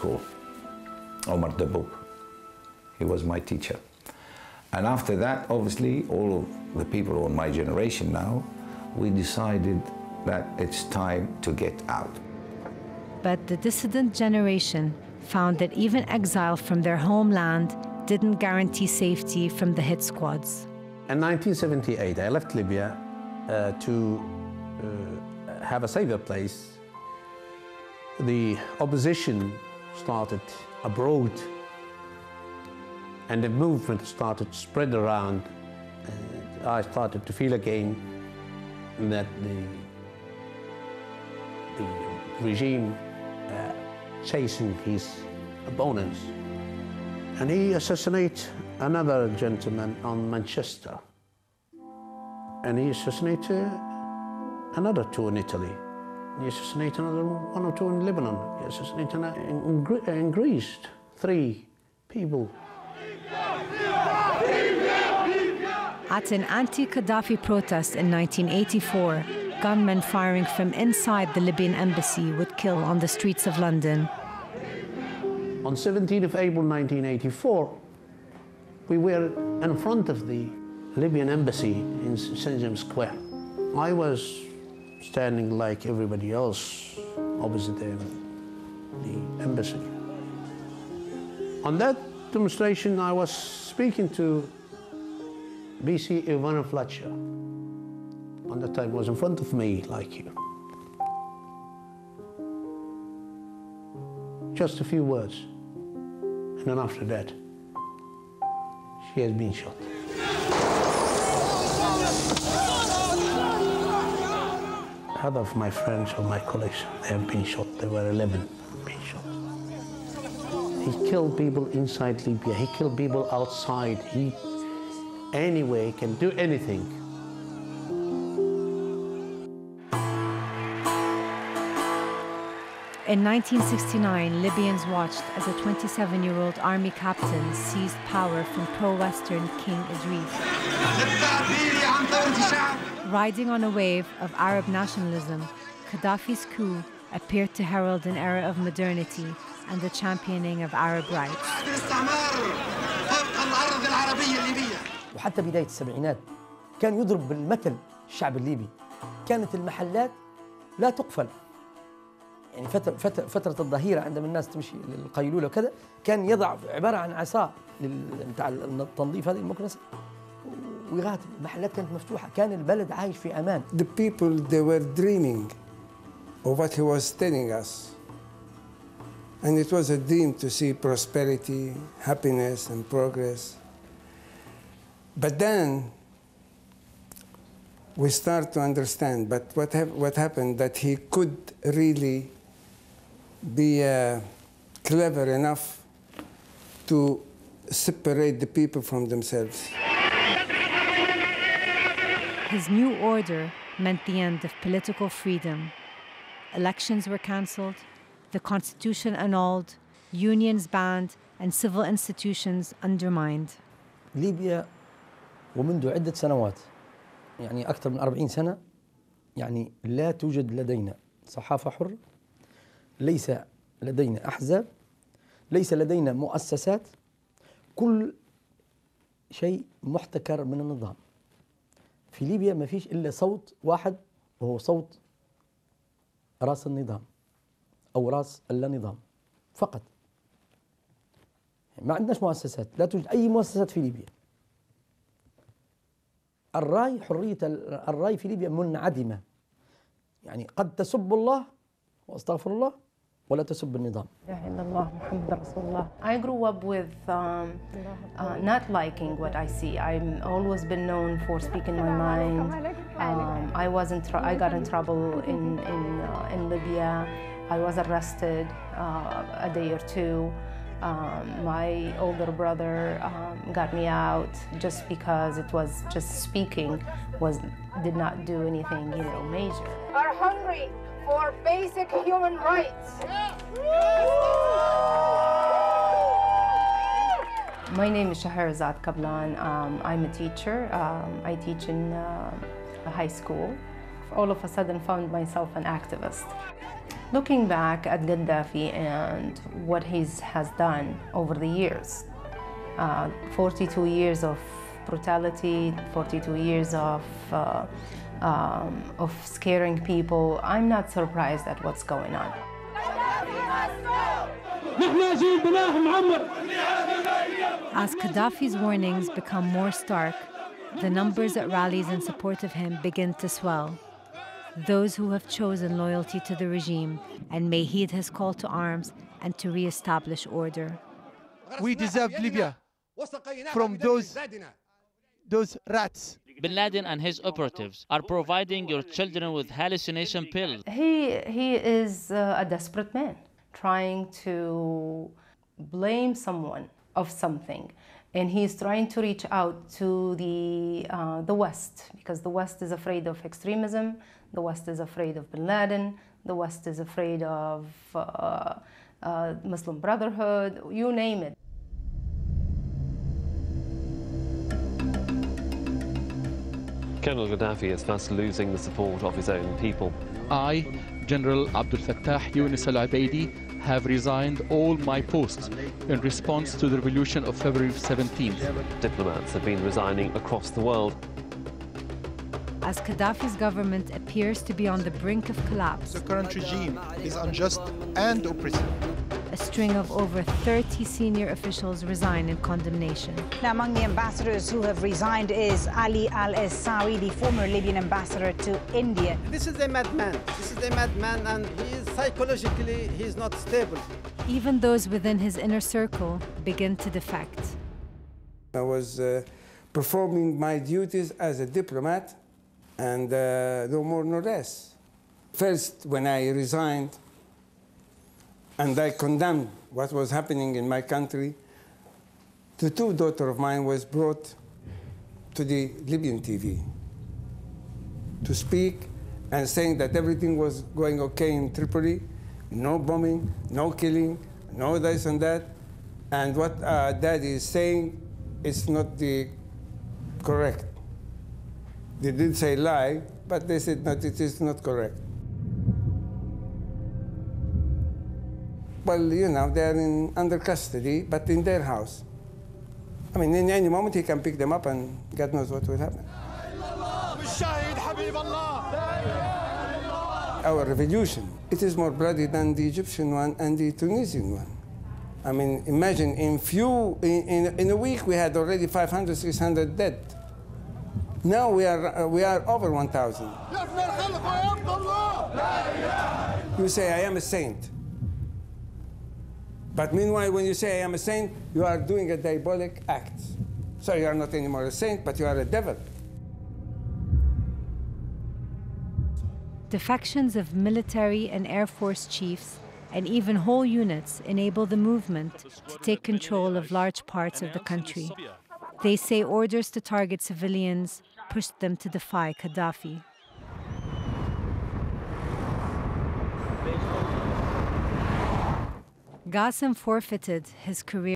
school, Omar Daboub. He was my teacher. And after that, obviously, all of the people of my generation now, we decided that it's time to get out. But the dissident generation found that even exile from their homeland didn't guarantee safety from the hit squads. In 1978, I left Libya to have a safer place. The opposition started abroad, and the movement started to spread around. And I started to feel again that the regime chasing his opponents. And he assassinated another gentleman on Manchester. And he assassinated another two in Italy. He assassinated another one or two in Lebanon. He assassinated in Greece, 3 people. At an anti-Gaddafi protest in 1984, gunmen firing from inside the Libyan embassy would kill on the streets of London. On 17th of April 1984, we were in front of the Libyan embassy in St. James Square. I was standing like everybody else opposite the embassy. On that demonstration, I was speaking to BC Ivana Fletcher. On that time, was in front of me, like you. Just a few words. And then after that, she has been shot. Other of my friends or my colleagues, they have been shot. There were 11 being shot. He killed people inside Libya. He killed people outside. He, anyway, can do anything. In 1969, Libyans watched as a 27-year-old army captain seized power from pro-Western King Idris. Riding on a wave of Arab nationalism, Gaddafi's coup appeared to herald an era of modernity and the championing of Arab rights. وحتى بداية السبعينات كان يضرب بالمثل الشعب الليبي. كانت المحلات لا تقفل. يعني فترة الظهيرة عندما الناس تمشي للقيلولة وكذا كان يضع عبارة عن عصا بتاع التنظيف هذه المكنسة ويغاتل. المحلات كانت مفتوحة. كان البلد عايش في أمان. The people, they were dreaming of what he was telling us. And it was a dream to see prosperity, happiness, and progress. But then we start to understand, but what happened, that he could really be clever enough to separate the people from themselves. His new order meant the end of political freedom. Elections were cancelled, the constitution annulled, unions banned, and civil institutions undermined. ليبيا ومنذ عدة سنوات يعني أكثر من 40 سنة يعني لا توجد لدينا صحافة حرة، ليس لدينا أحزاب، ليس لدينا مؤسسات، كل شيء محتكر من النظام. في ليبيا ما فيش إلا صوت واحد وهو صوت رأس النظام أو رأس اللانظام فقط. ما عندناش مؤسسات، لا توجد أي مؤسسات في ليبيا. الرأي حرية الرأي في ليبيا منعدمة. يعني قد تسب الله واستغفر الله ولا تسب النظام. I grew up with not liking what I see. I've always been known for speaking my mind. I got in trouble in Libya. I was arrested a day or two. My older brother got me out just because it was just speaking did not do anything, major. Are hungry for basic human rights. My name is Shahrazad Kablan. I'm a teacher. I teach in a high school. All of a sudden found myself an activist. Looking back at Gaddafi and what he has done over the years, 42 years of brutality, 42 years of scaring people, I'm not surprised at what's going on. As Gaddafi's warnings become more stark, the numbers at rallies in support of him begin to swell. Those who have chosen loyalty to the regime and may heed his call to arms and to re-establish order. We deserve Libya from those rats. Bin Laden and his operatives are providing your children with hallucination pills. He is a desperate man, trying to blame someone of something. And he's trying to reach out to the West, because the West is afraid of extremism, the West is afraid of Bin Laden, the West is afraid of Muslim Brotherhood, you name it. Colonel Gaddafi is fast losing the support of his own people. I, General Abdel Fattah Yunus al-Abaidi, have resigned all my posts in response to the revolution of February 17th. Diplomats have been resigning across the world. As Gaddafi's government appears to be on the brink of collapse, The current regime is unjust and oppressive. a string of over 30 senior officials resign in condemnation. Now, among the ambassadors who have resigned is Ali al-Essawi, the former Libyan ambassador to India. This is a madman. This is a madman, and psychologically, he's not stable. Even those within his inner circle begin to defect. I was performing my duties as a diplomat, and no more, no less. First, when I resigned, and I condemned what was happening in my country, the two daughters of mine was brought to the Libyan TV to speak and saying that everything was going okay in Tripoli, no bombing, no killing, no this and that. And what Daddy is saying is not the correct. They did say lie, but they said that it is not correct. Well, you know, they're under custody, but in their house. I mean, in any moment he can pick them up and God knows what will happen. Our revolution, it is more bloody than the Egyptian one and the Tunisian one. I mean, imagine in a week we had already 500, 600 dead. Now we are over 1,000. You say, I am a saint. But meanwhile, when you say I am a saint, you are doing a diabolic act. So you are not anymore a saint, but you are a devil. Defections of military and air force chiefs and even whole units enable the movement to take control of large parts of the country. They say orders to target civilians pushed them to defy Gaddafi. Qasim forfeited his career